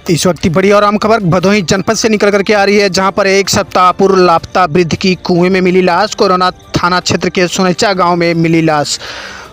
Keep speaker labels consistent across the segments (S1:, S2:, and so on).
S1: इस वक्त की बड़ी और अहम खबर भदोही जनपद से निकल करके आ रही है, जहां पर एक सप्ताह पूर्व लापता वृद्ध की कुएं में मिली लाश। कोरोना थाना क्षेत्र के सोनेचा गांव में मिली लाश।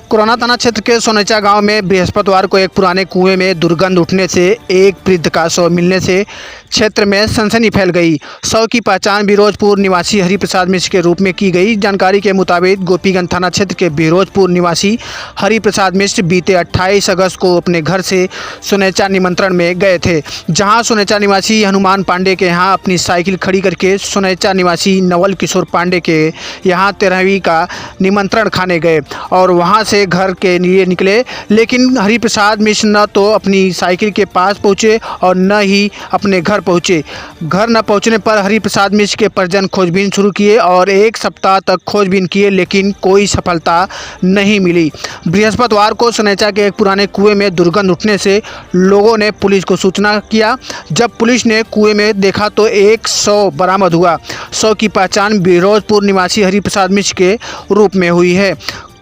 S1: कोरोना थाना क्षेत्र के सोनेचा गांव में बृहस्पतिवार को एक पुराने कुएं में दुर्गंध उठने से एक वृद्ध का शव मिलने से क्षेत्र में सनसनी फैल गई। शव की पहचान बिरोजपुर निवासी हरिप्रसाद मिश्र के रूप में की गई। जानकारी के मुताबिक गोपीगंज थाना क्षेत्र के बिरोजपुर निवासी हरिप्रसाद मिश्र बीते 28 अगस्त को अपने घर से सोनेचा निमंत्रण में गए थे, जहां सोनेचा निवासी हनुमान पांडे के यहाँ अपनी साइकिल खड़ी करके सोनेचा निवासी नवल किशोर पांडे के यहाँ 13वीं का निमंत्रण खाने गए और वहां से घर के लिए निकले। लेकिन हरिप्रसाद मिश्र न तो अपनी साइकिल के पास पहुंचे और न ही अपने घर पहुंचे। घर न पहुंचने पर हरिप्रसाद मिश्र के परिजन खोजबीन शुरू किए और एक सप्ताह तक खोजबीन किए, लेकिन कोई सफलता नहीं मिली। बृहस्पतिवार को सोनेचा के एक पुराने कुएं में दुर्गंध उठने से लोगों ने पुलिस को सूचना किया। जब पुलिस ने कुएं में देखा तो एक शव बरामद हुआ। शव की पहचान बिरोजपुर निवासी हरिप्रसाद मिश्र के रूप में हुई है।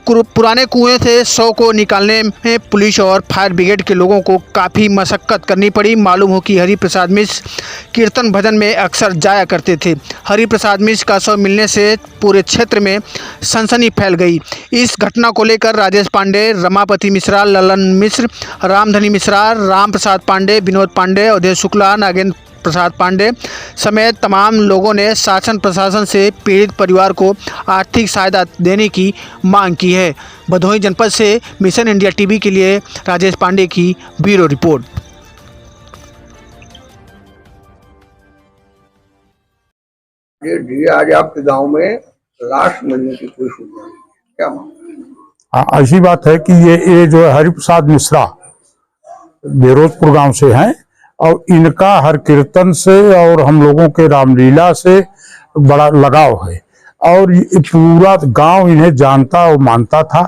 S1: पुराने कुएं से शव को निकालने में पुलिस और फायर ब्रिगेड के लोगों को काफ़ी मशक्क़त करनी पड़ी। मालूम हो कि हरिप्रसाद मिश्र कीर्तन भजन में अक्सर जाया करते थे। हरिप्रसाद मिश्र का शव मिलने से पूरे क्षेत्र में सनसनी फैल गई। इस घटना को लेकर राजेश पांडे, रमापति मिश्रा, ललन मिश्र, रामधनी मिश्रा, राम प्रसाद पांडे, विनोद पांडे, अवधेश शुक्ला, नागेंद्र प्रसाद पांडे समेत तमाम लोगों ने शासन प्रशासन से पीड़ित परिवार को आर्थिक सहायता देने की मांग की है। भदोही जनपद से मिशन इंडिया टीवी के लिए राजेश पांडे की ब्यूरो रिपोर्ट।
S2: जी, आज आपके गांव में लाश मिलने की कोई सूचना नहीं, क्या मामला?
S3: हाँ, ऐसी बात है कि ये जो है हरिप्रसाद मिश्रा बेरोजपुर गांव से हैं और इनका हर कीर्तन से और हम लोगों के रामलीला से बड़ा लगाव है और ये पूरा गांव इन्हें जानता और मानता था।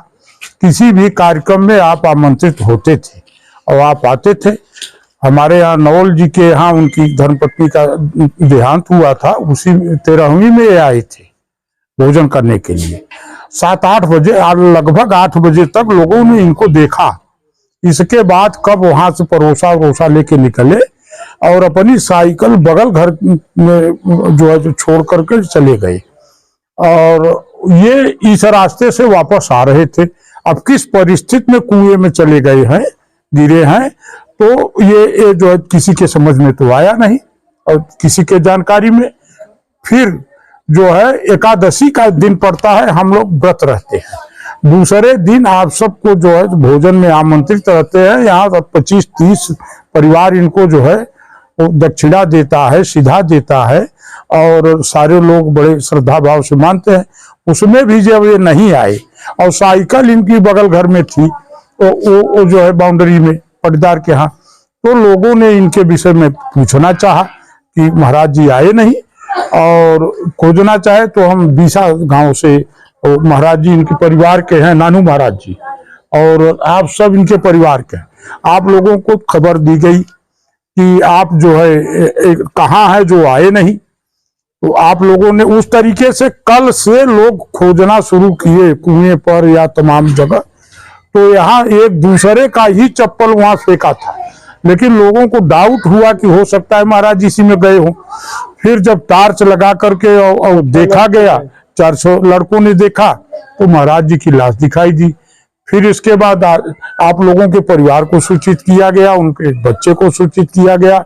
S3: किसी भी कार्यक्रम में आप आमंत्रित होते थे और आप आते थे। हमारे यहाँ नवल जी के यहाँ उनकी धर्मपत्नी का देहांत हुआ था, उसी 13वीं में ये आए थे भोजन करने के लिए। 7-8 बजे, लगभग 8 बजे तक लोगों ने इनको देखा। इसके बाद कब वहां से परोसा लेके निकले और अपनी साइकिल बगल घर में जो है छोड़ करके चले गए और ये इस रास्ते से वापस आ रहे थे। अब किस परिस्थिति में कुएं में चले गए हैं, गिरे हैं, तो ये जो है किसी के समझ में तो आया नहीं और किसी के जानकारी में। फिर जो है एकादशी का दिन पड़ता है, हम लोग व्रत रहते हैं। दूसरे दिन आप सबको जो है भोजन में आमंत्रित रहते हैं। यहाँ 25-30 परिवार इनको जो है दक्षिणा देता है, सीधा देता है और सारे लोग बड़े श्रद्धा भाव से मानते हैं। उसमें भी जब ये नहीं आए और साइकिल इनकी बगल घर में थी तो वो जो है बाउंड्री में पटदार के यहाँ, तो लोगों ने इनके विषय में पूछना चाहा कि महाराज जी आए नहीं और खोजना चाहे तो हम बीसा गांव से महाराज जी इनके परिवार के हैं, नानू महाराज जी, और आप सब इनके परिवार के हैं। आप लोगों को खबर दी गई कि आप जो है कहाँ है जो आए नहीं, तो आप लोगों ने उस तरीके से कल से लोग खोजना शुरू किए कुएं पर या तमाम जगह। तो यहाँ एक दूसरे का ही चप्पल वहां फेंका था, लेकिन लोगों को डाउट हुआ कि हो सकता है महाराज इसी में गए हों। फिर जब टार्च लगा करके और देखा गया, 400 लड़कों ने देखा तो महाराज जी की लाश दिखाई दी। फिर इसके बाद आप लोगों के परिवार को सूचित किया गया, उनके बच्चे को सूचित किया गया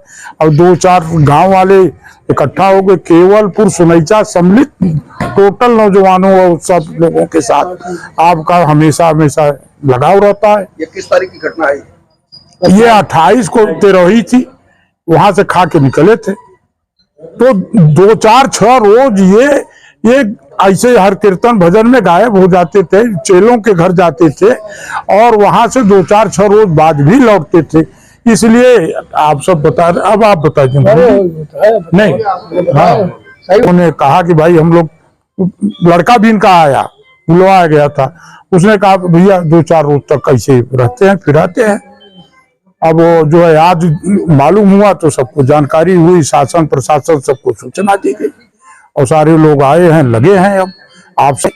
S3: और 2-4 गांव वाले इकट्ठा हो गए। केवलपुर सोनेचा सम्मिलित टोटल नौजवानों और सब लोगों के साथ आपका हमेशा लगाव रहता है।
S2: ये किस तारीख की घटना है?
S3: ये 28 को 13वीं थी, वहां से खा के निकले थे। तो 2-4-6 रोज ये ऐसे हर कीर्तन भजन में गायब हो जाते थे, चेलों के घर जाते थे और वहां से 2-4-6 रोज बाद भी लौटते थे। इसलिए आप सब बता रहे, अब आप बता दीजिए। नहीं, हाँ, उन्होंने कहा कि भाई हम लोग, लड़का भी इनका आया, बुलवाया गया था, उसने कहा भैया 2-4 रोज तक ऐसे रहते हैं, फिर आते हैं। अब वो जो है आज मालूम हुआ तो सबको जानकारी हुई, शासन प्रशासन सबको सूचना दी गई और सारे लोग आए हैं, लगे हैं। अब आपसे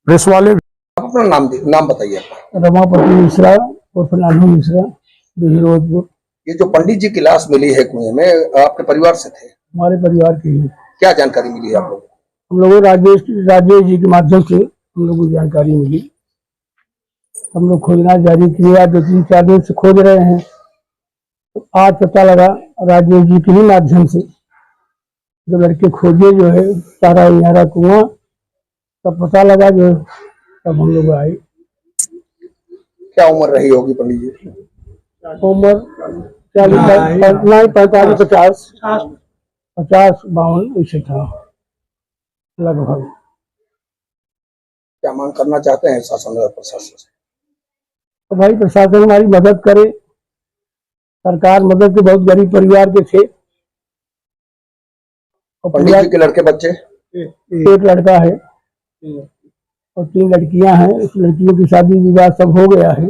S3: प्रेस वाले
S2: अपना नाम बताइए।
S4: रमापति मिश्रा और नानू मिश्रा, बिरोजपुर।
S2: ये जो पंडित जी की लाश मिली है कुएं में, आपके परिवार से थे?
S4: हमारे परिवार के लिए
S2: क्या जानकारी मिली है आप लोगों को?
S4: हम लोगों राजेश जी के माध्यम से हम लोगों को जानकारी मिली। हम लोग खोजना जारी किया, 2-3-4 दिन से खोज रहे हैं। तो आज पता लगा राजेश जी के ही माध्यम से, जब लड़के खोजे जो है सारा इनारा कुआं, तब पता लगा जो, तब हम लोग आए।
S2: क्या उम्र रही होगी पंडित जी की?
S4: उम्र 50-52 ऐसे था लगभग।
S2: क्या मांग करना चाहते हैं शासन और प्रशासन से?
S4: तो भाई प्रशासन हमारी मदद करे, सरकार मदद के, बहुत गरीब परिवार के थे। और
S2: पंडित जी के लड़के बच्चे?
S4: एक लड़का है और 3 लड़कियां हैं। इस लड़कियों की शादी विवाह सब हो गया है।